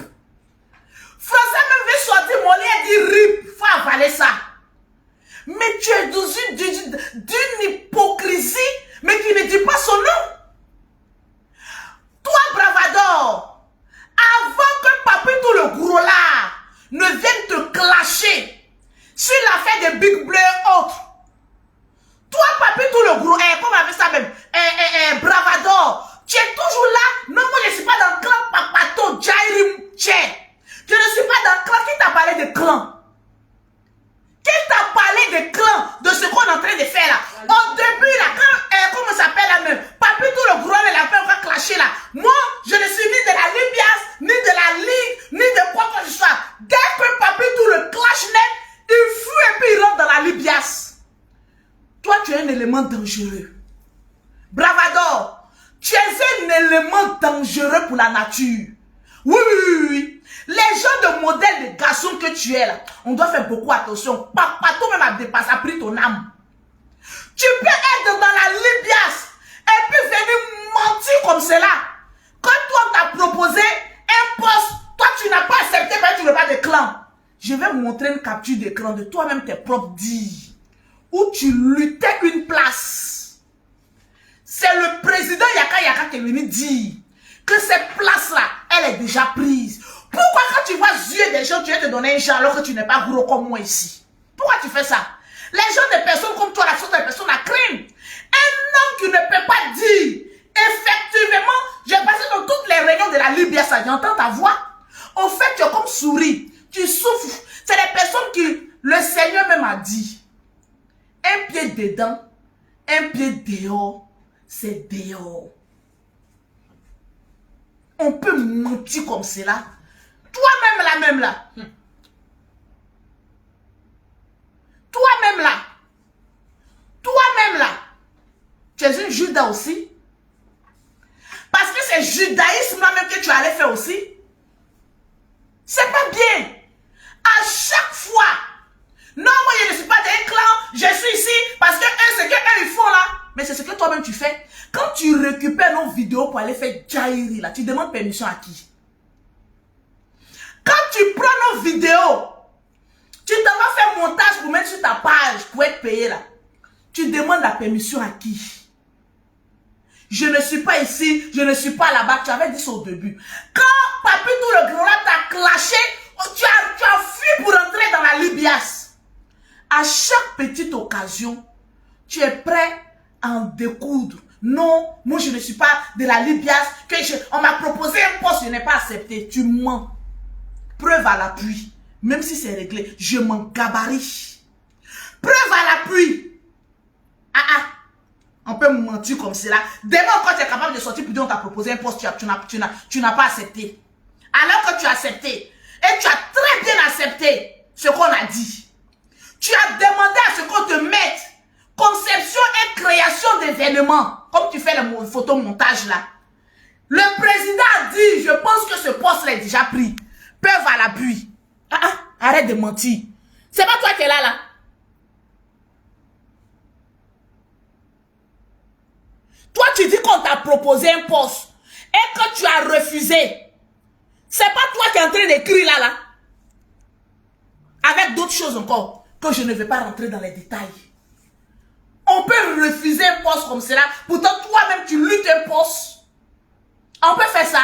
Speaker 1: Français même veut sortir, Mollet dit rip. Faut avaler ça. Mais tu es dans d'une hypocrisie, mais qui ne dit pas son nom. Toi, Bravador, avant que Papito le gros là ne vienne te clasher sur l'affaire de Big Bleu et autres. Toi, Papito le gros, comment on appelle ça même, Bravador, tu es toujours là. Non, moi je ne suis pas dans le clan Papato, Jairim, Tché. Je ne suis pas dans le clan. Qui t'a parlé de clan? Qui t'a parlé de clan? De ce qu'on est en train de faire là? Au début là, quand, comment ça s'appelle là même, Papito le gros, la fait, on va clasher là. Moi, je ne suis ni de la Libias, ni de la Ligue, ni de quoi que ce soit. Dès que Papito le clash net, il fuit et puis il rentre dans la Libias. Toi, tu es un élément dangereux. Bravador, tu es un élément dangereux pour la nature. Oui, oui, oui, oui. Les gens de modèle de garçon que tu es là, on doit faire beaucoup attention. Papa, toi-même a dépassé, a pris ton âme. Tu peux être dans la Libias et puis venir mentir comme cela. Quand toi, on t'a proposé un poste, toi, tu n'as pas accepté, mais tu ne veux pas de clan. Je vais vous montrer une capture d'écran de toi-même, tes propres dires, où tu luttais une place. C'est le président Yaka Yaka qui est venu dire que cette place-là, elle est déjà prise. Pourquoi quand tu vois yeux des gens, tu vas te donner un genre alors que tu n'es pas gros comme moi ici? Pourquoi tu fais ça? Les gens, des personnes comme toi, la sont des personnes à crime. Un homme qui ne peut pas dire, effectivement, j'ai passé dans toutes les réunions de la Libye, ça, j'entends ta voix. Au fait, tu es comme souris, tu souffres. C'est des personnes qui, le Seigneur même a dit, un pied dedans, un pied dehors, c'est dehors. On peut mentir comme cela. Toi-même là, même là. Toi-même là. Toi-même là. Tu es une Judas aussi. Parce que c'est judaïsme là même que tu allais faire aussi. C'est pas bien. À chaque fois. Non, moi je ne suis pas d'un clan. Je suis ici parce que eux, c'est que eux ils font là. Mais c'est ce que toi-même tu fais. Quand tu récupères nos vidéos pour aller faire Jairi là, tu demandes permission à qui? Quand tu prends nos vidéos, tu t'en vas faire montage pour mettre sur ta page, pour être payé là. Tu demandes la permission à qui? Je ne suis pas ici, je ne suis pas là-bas. Tu avais dit ça au début. Quand Papito le Grand là t'a clashé, tu as fui pour entrer dans la Libias. À chaque petite occasion, tu es prêt à en découdre. Non, moi je ne suis pas de la Libias. On m'a proposé un poste, je n'ai pas accepté. Tu mens. Preuve à l'appui. Même si c'est réglé, je m'en gabarie. Preuve à l'appui. On peut me mentir comme cela. Demain, quand tu es capable de sortir pour dire on t'a proposé un poste, tu n'as pas accepté. Alors que tu as accepté. Et tu as très bien accepté ce qu'on a dit. Tu as demandé à ce qu'on te mette conception et création d'événements. Comme tu fais le photomontage là. Le président a dit, je pense que ce poste là est déjà pris. Preuve à l'appui. Arrête de mentir. C'est pas toi qui es là. Toi, tu dis qu'on t'a proposé un poste et que tu as refusé. C'est pas toi qui es en train d'écrire là. Avec d'autres choses encore que je ne vais pas rentrer dans les détails. On peut refuser un poste comme cela. Pourtant, toi-même, tu luttes un poste. On peut faire ça.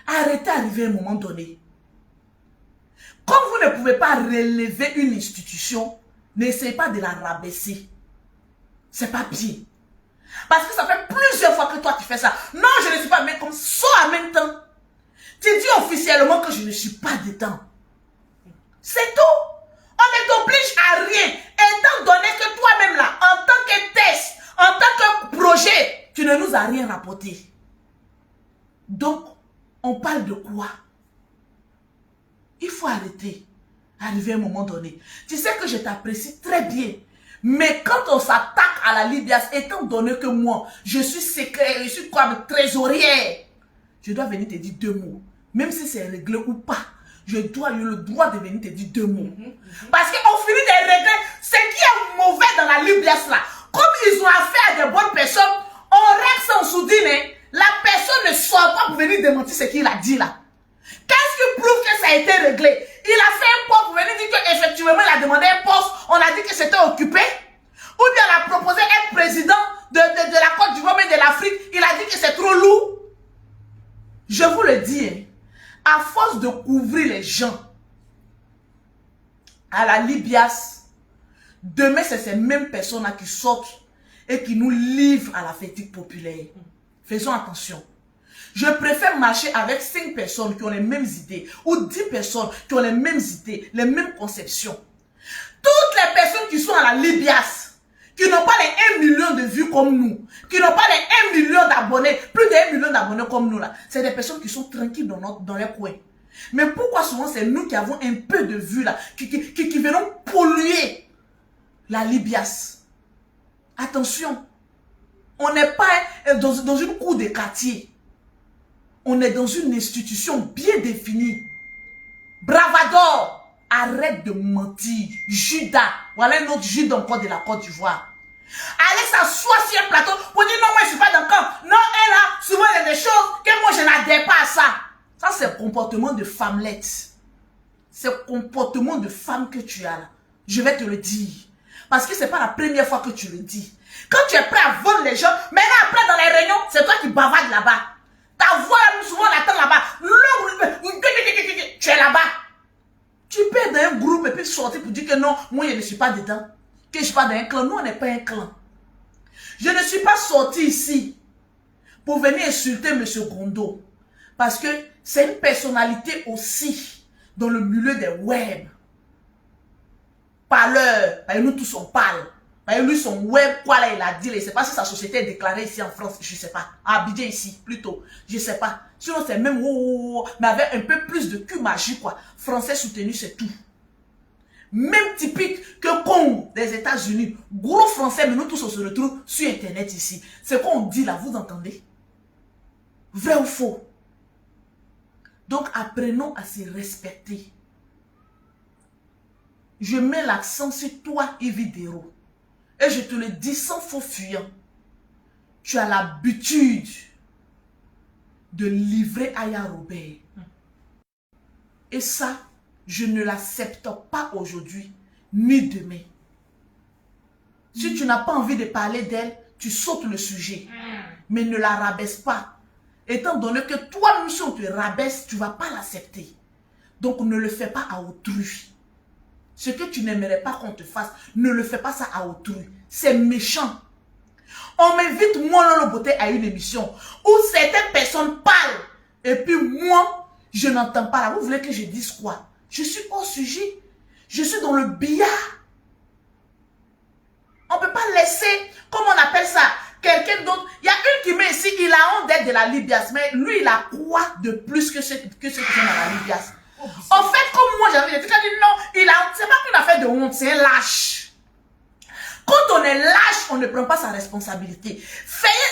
Speaker 1: Arrêtez d'arriver à un moment donné. Comme vous ne pouvez pas relever une institution, n'essayez pas de la rabaisser. C'est pas bien. Parce que ça fait plusieurs fois que toi tu fais ça. Non, je ne suis pas, mais comme ça en même temps. Tu dis officiellement que je ne suis pas dedans. C'est tout. On ne t'oblige à rien. Étant donné que toi-même là, en tant que test, en tant que projet, tu ne nous as rien rapporté. Donc, on parle de quoi? Il faut arrêter. Arriver à un moment donné. Tu sais que je t'apprécie très bien. Mais quand on s'attaque à la Libias, étant donné que moi, je suis secret, je suis comme trésorière, je dois venir te dire 2 mots. Même si c'est réglé ou pas, je dois eu le droit de venir te dire 2 mots. Parce qu'on finit de régler ce qui est mauvais dans la Libias là. Comme ils ont affaire à des bonnes personnes, on règle sans soudine. La personne ne sort pas pour venir démentir ce qu'il a dit là. Qu'est-ce qui prouve que ça a été réglé? Il a fait un poste pour venir dire qu'effectivement il a demandé un poste, on a dit que c'était occupé. Ou bien il a proposé un président de la Côte d'Ivoire et de l'Afrique, il a dit que c'est trop lourd. Je vous le dis, à force de couvrir les gens à la Libias, demain c'est ces mêmes personnes-là qui sortent et qui nous livrent à la fatigue populaire. Faisons attention. Je préfère marcher avec 5 personnes qui ont les mêmes idées ou 10 personnes qui ont les mêmes idées, les mêmes conceptions. Toutes les personnes qui sont à la Libias, qui n'ont pas les 1 million de vues comme nous, qui n'ont pas les 1 million d'abonnés, plus de 1 million d'abonnés comme nous là, c'est des personnes qui sont tranquilles dans les coins. Mais pourquoi souvent c'est nous qui avons un peu de vues là, qui venons polluer la Libias? Attention, on n'est pas dans une cour de quartier. On est dans une institution bien définie. Bravador, arrête de mentir. Judas, voilà un autre Judas encore de la Côte d'Ivoire. Allez s'asseoir sur un plateau pour dire non, moi je ne suis pas dans le camp. Non, elle là, souvent il y a des choses que moi je n'adhère pas à ça. Ça c'est le comportement de femmelette. C'est le comportement de femme que tu as là. Je vais te le dire. Parce que ce n'est pas la première fois que tu le dis. Quand tu es prêt à vendre les gens, maintenant après dans les réunions, c'est toi qui bavardes là-bas. Ta voix, souvent, on attend là-bas. Tu es là-bas. Tu peux être dans un groupe et puis sortir pour dire que non, moi, je ne suis pas dedans. Que je ne suis pas dans un clan. Nous, on n'est pas un clan. Je ne suis pas sorti ici pour venir insulter M. Gondo. Parce que c'est une personnalité aussi dans le milieu des web. Parleur. Nous tous, on parle. Lui, son web, quoi là, il a dit, je ne sais pas si sa société est déclarée ici en France, je ne sais pas. À Abidjan ici, plutôt, je ne sais pas. Sinon, c'est même, mais avec un peu plus de cul magie, quoi. Français soutenu, c'est tout. Même typique que Congo, des États-Unis, gros français, mais nous tous, on se retrouve sur Internet ici. C'est qu'on dit là, vous entendez? Vrai ou faux? Donc, apprenons à se respecter. Je mets l'accent sur toi, Evidero. Et je te le dis sans faux fuyant. Tu as l'habitude de livrer Aya Robert. Et ça, je ne l'accepte pas aujourd'hui, ni demain. Si tu n'as pas envie de parler d'elle, tu sautes le sujet. Mais ne la rabaisse pas. Étant donné que toi-même, si on te rabaisse, tu ne vas pas l'accepter. Donc ne le fais pas à autrui. Ce que tu n'aimerais pas qu'on te fasse, ne le fais pas ça à autrui. C'est méchant. On m'invite, moi, Lolo Beauté, à une émission où certaines personnes parlent. Et puis moi, je n'entends pas là. Vous voulez que je dise quoi? Je suis hors sujet. Je suis dans le billard. On ne peut pas laisser, comment on appelle ça, quelqu'un d'autre. Il y a une qui met ici, il a honte d'être de la Libias. Mais lui, il a quoi de plus que ceux qui sont dans la Libias? En fait, comme moi, j'avais dit non, c'est pas qu'une affaire de honte, c'est un lâche. Quand on est lâche, on ne prend pas sa responsabilité. Veillez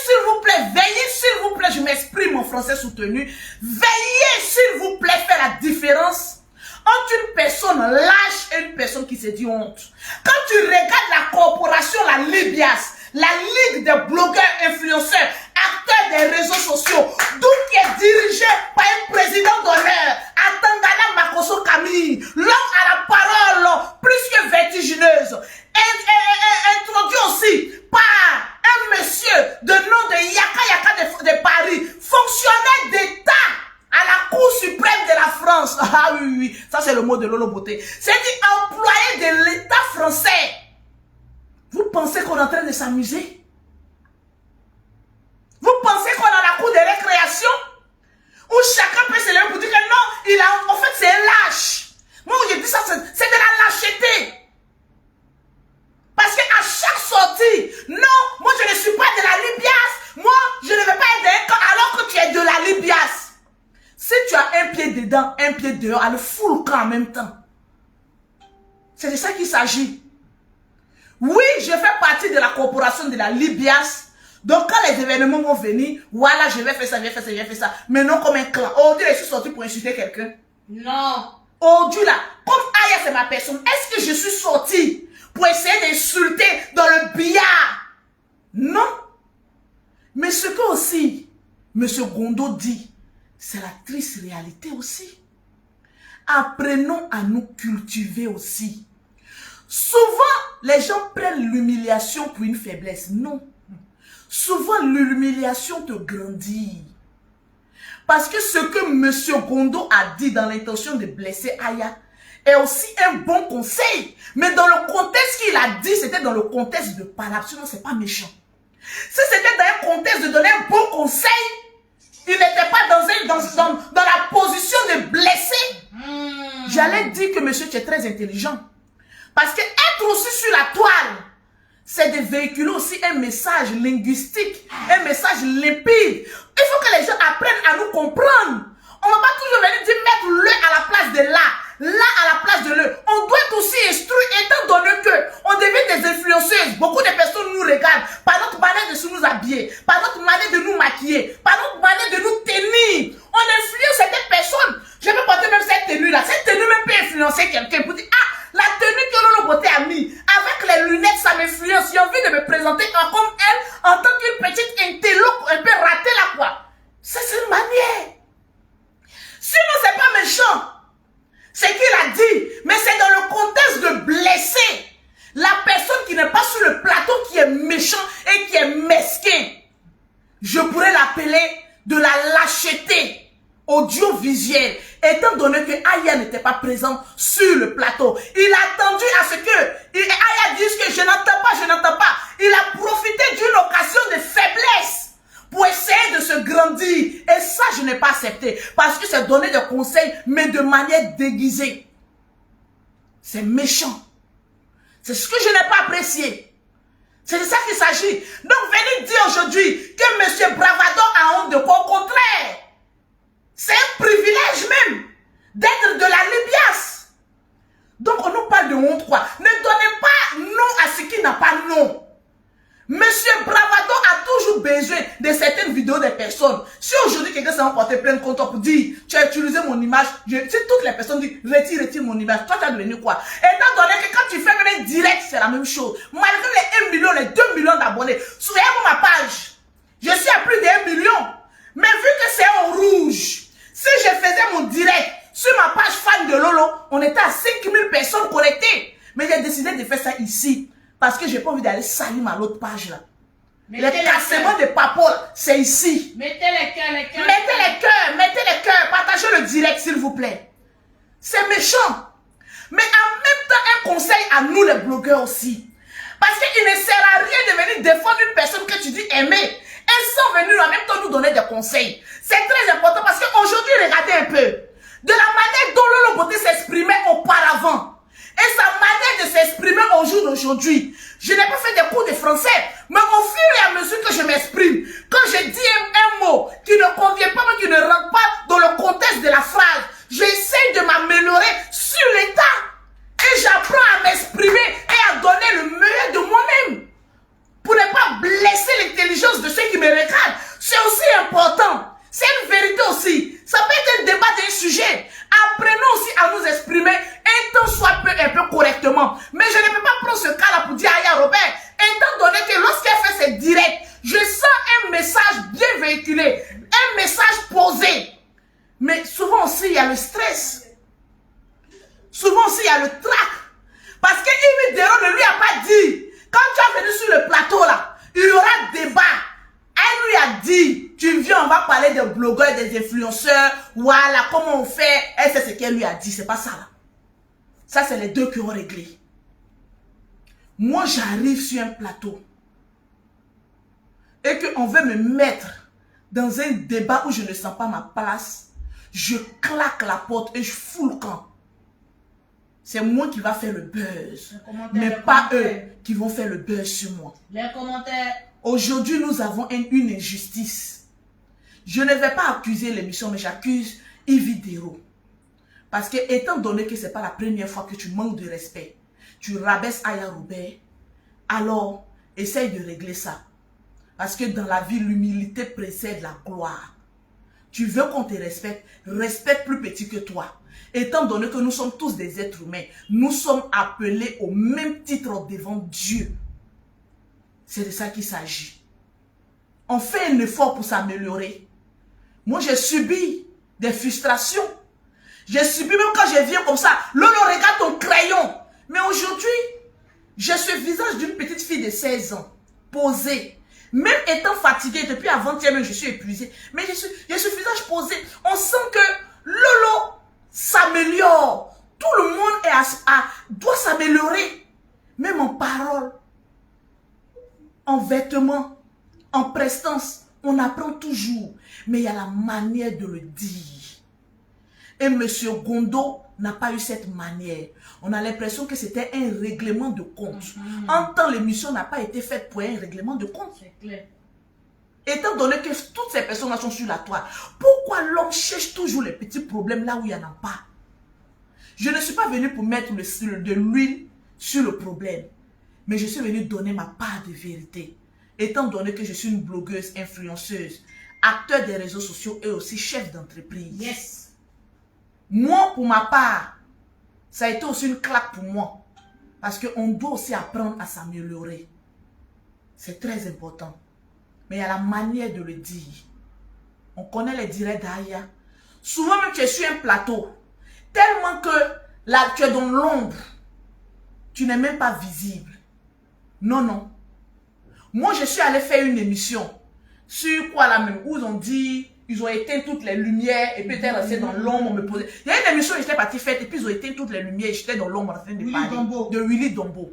Speaker 1: s'il vous plaît, veillez s'il vous plaît, je m'exprime en français soutenu. Veillez s'il vous plaît, faire la différence entre une personne lâche et une personne qui se dit honte. Quand tu regardes la corporation, la Libias, la Ligue des blogueurs, influenceurs, acteurs des réseaux sociaux, d'où qui est dirigé par un président d'honneur, Atangana Makoso Camille, l'homme à la parole plus que vertigineuse, introduit aussi par un monsieur de nom de Yaka de Paris, fonctionnaire d'État à la Cour suprême de la France. Ah oui, oui, ça c'est le mot de Lolo Beauté. C'est dit employé de l'État français. Vous pensez qu'on est en train de s'amuser? Vous pensez qu'on est à la cour de récréation? Où chacun peut se lever pour dire que non, en fait c'est un lâche. Moi je dis ça, c'est de la lâcheté. Parce qu'à chaque sortie, non, moi je ne suis pas de la Libias, moi je ne vais pas être un camp alors que tu es de la Libias. Si tu as un pied dedans, un pied dehors, elle fout le camp en même temps. C'est de ça qu'il s'agit. Oui, je fais partie de la corporation de la Libias. Donc quand les événements vont venir, voilà, je vais faire ça, je vais faire ça, je vais faire ça. Mais non comme un clan. Aujourd'hui, je suis sorti pour insulter quelqu'un.
Speaker 2: Non.
Speaker 1: Aujourd'hui là, comme Aya c'est ma personne, est-ce que je suis sorti pour essayer d'insulter dans le billard? Non. Mais ce que aussi M. Gondo dit, c'est la triste réalité aussi. Apprenons à nous cultiver aussi. Souvent, les gens prennent l'humiliation pour une faiblesse. Non. Souvent, l'humiliation te grandit. Parce que ce que M. Gondo a dit dans l'intention de blesser Aya est aussi un bon conseil. Mais dans le contexte qu'il a dit, c'était dans le contexte de parler. Sinon, ce n'est pas méchant. Si c'était dans un contexte de donner un bon conseil, il n'était pas dans la position de blesser. J'allais dire que monsieur, tu es très intelligent. Parce que être aussi sur la toile, c'est de véhiculer aussi un message linguistique, un message limpide. Il faut que les gens apprennent à nous comprendre. On ne va pas toujours venir dire mettre le à la place de là à la place de le. On doit être aussi instruit étant donné que on devient des influenceuses. Beaucoup de personnes nous regardent par notre manière de nous habiller, par notre manière de nous maquiller, par notre manière de nous tenir. On influence certaines personnes. Je peux porter même cette tenue-là. Cette tenue même peut influencer quelqu'un pour dire, ah, la tenue que Lolo Beauté a mis, avec les lunettes, ça m'influence. J'ai envie de me présenter comme elle, en tant qu'une petite intello, un peu ratée là, quoi. C'est une manière. Sinon, c'est pas méchant. C'est qu'il a dit, mais c'est dans le contexte de blesser la personne qui n'est pas sur le plateau, qui est méchant et qui est mesquin. Je pourrais l'appeler de la lâcheté audiovisuelle, étant donné que Aya n'était pas présent sur le plateau. Il a attendu à ce que Aya dise que je n'entends pas. Il a profité d'une occasion de faiblesse pour essayer de se grandir. Et ça, je n'ai pas accepté. Parce que c'est donner des conseils, mais de manière déguisée. C'est méchant. C'est ce que je n'ai pas apprécié. C'est de ça qu'il s'agit. Donc, venez dire aujourd'hui que M. Bravado a honte de quoi? Au contraire. C'est un privilège même d'être de la Libias. Donc, on nous parle de honte quoi? Ne donnez pas nom à ce qui n'a pas nom. Monsieur Bravado a toujours besoin de certaines vidéos des personnes. Si aujourd'hui quelqu'un s'est emporté plein de comptes pour dire tu as utilisé mon image, si toutes les personnes disent retire mon image, toi tu as devenu quoi? Étant donné que quand tu fais même direct, c'est la même chose. Malgré les 1 million, les 2 millions d'abonnés, souvenez-moi ma page. Je suis à plus de 1 million. Mais vu que c'est en rouge, si je faisais mon direct sur ma page fan de Lolo, on était à 5000 personnes connectées. Mais j'ai décidé de faire ça ici. Parce que j'ai pas envie d'aller salir ma l'autre page là. Les cassements de papo, c'est ici.
Speaker 2: Mettez les cœurs,
Speaker 1: Mettez les cœurs. Partagez le direct s'il vous plaît. C'est méchant. Mais en même temps, un conseil à nous les blogueurs aussi. Parce qu'il ne sert à rien de venir défendre une personne que tu dis aimer. Elles sont venues en même temps nous donner des conseils. C'est très important parce qu'aujourd'hui, regardez un peu. De la manière dont Lolo Beauté s'exprimait auparavant. Et sa manière de s'exprimer au jour d'aujourd'hui. Je n'ai pas fait des cours de français. Mais au fur et à mesure que je m'exprime, quand je dis un mot qui ne convient pas, mais qui ne rentre pas dans le contexte de la phrase, j'essaie de m'améliorer sur l'état. Et j'apprends à m'exprimer et à donner le meilleur de moi-même. Pour ne pas blesser l'intelligence de ceux qui me regardent. C'est aussi important. C'est une vérité aussi. Ça peut être un débat d'un sujet. Apprenons aussi à nous exprimer peu correctement. Mais je ne peux pas prendre ce cas-là pour dire à Aya Robert, étant donné que lorsqu'elle fait ses directs, je sens un message bien véhiculé, un message posé. Mais souvent aussi, il y a le stress. Souvent aussi, il y a le trac. Parce que Yves Dero ne lui a pas dit, quand tu es venu sur le plateau là, il y aura débat. Elle lui a dit, tu viens, on va parler des blogueurs, des influenceurs, voilà, comment on fait. Elle sait ce qu'elle lui a dit, c'est pas ça là. Ça, c'est les deux qui ont réglé. Moi, j'arrive sur un plateau et qu'on veut me mettre dans un débat où je ne sens pas ma place. Je claque la porte et je fous le camp. C'est moi qui va faire le buzz, mais pas eux qui vont faire le buzz sur moi.
Speaker 3: Les commentaires.
Speaker 1: Aujourd'hui, nous avons une injustice. Je ne vais pas accuser l'émission, mais j'accuse Yves Dero. Parce que, étant donné que ce n'est pas la première fois que tu manques de respect, tu rabaisses Aya Robert, alors essaye de régler ça. Parce que dans la vie, l'humilité précède la gloire. Tu veux qu'on te respecte, respecte plus petit que toi. Étant donné que nous sommes tous des êtres humains, nous sommes appelés au même titre devant Dieu. C'est de ça qu'il s'agit. On fait un effort pour s'améliorer. Moi, j'ai subi des frustrations. J'ai subi, même quand je viens comme ça, Lolo, regarde ton crayon. Mais aujourd'hui, j'ai ce visage d'une petite fille de 16 ans, posée. Même étant fatiguée, depuis avant-hier, je suis épuisée. Mais j'ai ce visage posé. On sent que Lolo s'améliore. Tout le monde doit s'améliorer. Même en parole, en vêtements, en prestance. On apprend toujours. Mais il y a la manière de le dire. Et M. Gondo n'a pas eu cette manière. On a l'impression que c'était un règlement de compte. En temps, l'émission n'a pas été faite pour un règlement de compte.
Speaker 3: C'est clair.
Speaker 1: Étant donné que toutes ces personnes sont sur la toile, pourquoi l'homme cherche toujours les petits problèmes là où il n'y en a pas? Je ne suis pas venu pour mettre de l'huile sur le problème. Mais je suis venu donner ma part de vérité. Étant donné que je suis une blogueuse, influenceuse, acteur des réseaux sociaux et aussi chef d'entreprise.
Speaker 3: Yes.
Speaker 1: Moi, pour ma part, ça a été aussi une claque pour moi. Parce qu'on doit aussi apprendre à s'améliorer. C'est très important. Mais il y a la manière de le dire. On connaît les directs d'Aya. Souvent même tu es sur un plateau. Tellement que là, tu es dans l'ombre. Tu n'es même pas visible. Non, non. Moi, je suis allé faire une émission. Sur quoi là même? Où ils ont dit... Ils ont éteint toutes les lumières et puis j'étais resté dans l'ombre, on me posait. Il y a une émission où j'étais partie faire et puis ils ont éteint toutes les lumières et j'étais dans l'ombre en train de parler de Willy Dombo.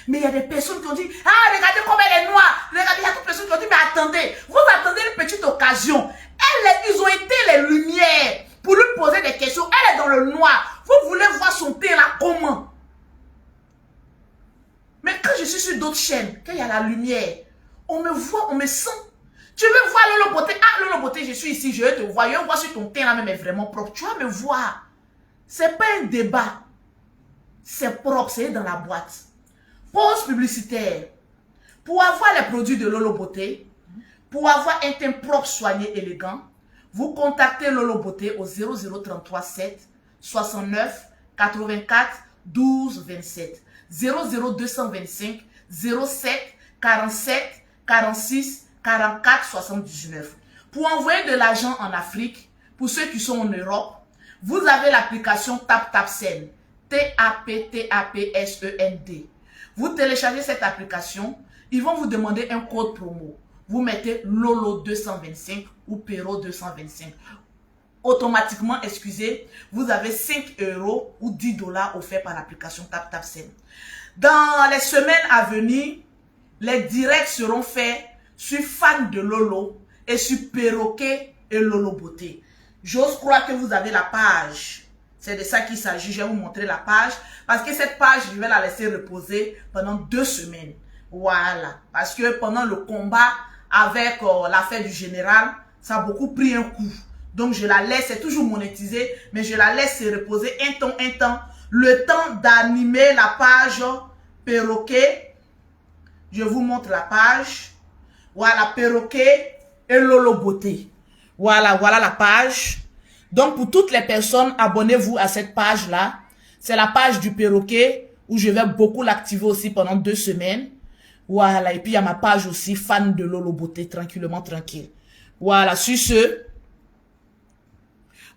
Speaker 1: Mais il y a des personnes qui ont dit, ah, regardez comme elle est noire. Regardez, il y a d'autres personnes qui ont dit, mais attendez, vous attendez une petite occasion. Ils ont éteint les lumières pour lui poser des questions. Elle est dans le noir. Vous voulez voir son teint là comment? Mais quand je suis sur d'autres chaînes, quand il y a la lumière, on me voit, on me sent. Tu veux voir Lolo Beauté? Ah, Lolo Beauté, je suis ici, je vais te voir. Je vais voir si ton teint là même est vraiment propre. Tu vas me voir. C'est pas un débat. C'est propre, c'est dans la boîte. Pause publicitaire. Pour avoir les produits de Lolo Beauté, pour avoir un teint propre, soigné, élégant, vous contactez Lolo Beauté au 0033 7 69 84 12 27. 00225 07 47 46 44 79. Pour envoyer de l'argent en Afrique, pour ceux qui sont en Europe, vous avez l'application TapTapSend. T-A-P-T-A-P-S-E-N-D. Vous téléchargez cette application, ils vont vous demander un code promo. Vous mettez Lolo 225 ou Pero 225. Automatiquement, excusez, vous avez 5 € ou 10 $ offerts par l'application TapTapSend. Dans les semaines à venir, les directs seront faits sur Fan de Lolo et sur Perroquet et Lolo Beauté. J'ose croire que vous avez la page. C'est de ça qu'il s'agit. Je vais vous montrer la page. Parce que cette page, je vais la laisser reposer pendant 2 semaines. Voilà. Parce que pendant le combat avec l'affaire du général, ça a beaucoup pris un coup. Donc je la laisse, c'est toujours monétisé, mais je la laisse se reposer un temps. Le temps d'animer la page Perroquet. Je vous montre la page. Voilà, Perroquet et Lolo Beauté. Voilà la page. Donc, pour toutes les personnes, abonnez-vous à cette page-là. C'est la page du perroquet où je vais beaucoup l'activer aussi pendant 2 semaines. Voilà. Et puis, il y a ma page aussi, fan de Lolo Beauté, tranquillement, tranquille. Voilà. Sur ce,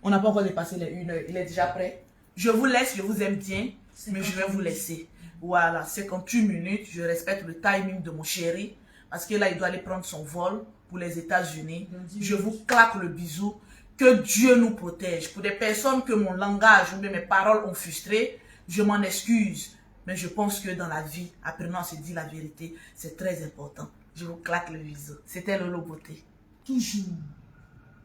Speaker 1: on n'a pas encore dépassé les 1 heure. Il est déjà prêt. Je vous laisse, je vous aime bien, mais je vais vous laisser. Voilà. 58 minutes. Je respecte le timing de mon chéri. Parce que là, il doit aller prendre son vol pour les États-Unis. Je vous claque le bisou. Que Dieu nous protège. Pour des personnes que mon langage ou mes paroles ont frustré, je m'en excuse. Mais je pense que dans la vie, apprenant à se dire la vérité, c'est très important. Je vous claque le bisou. C'était Lolo Beauté.
Speaker 2: Toujours.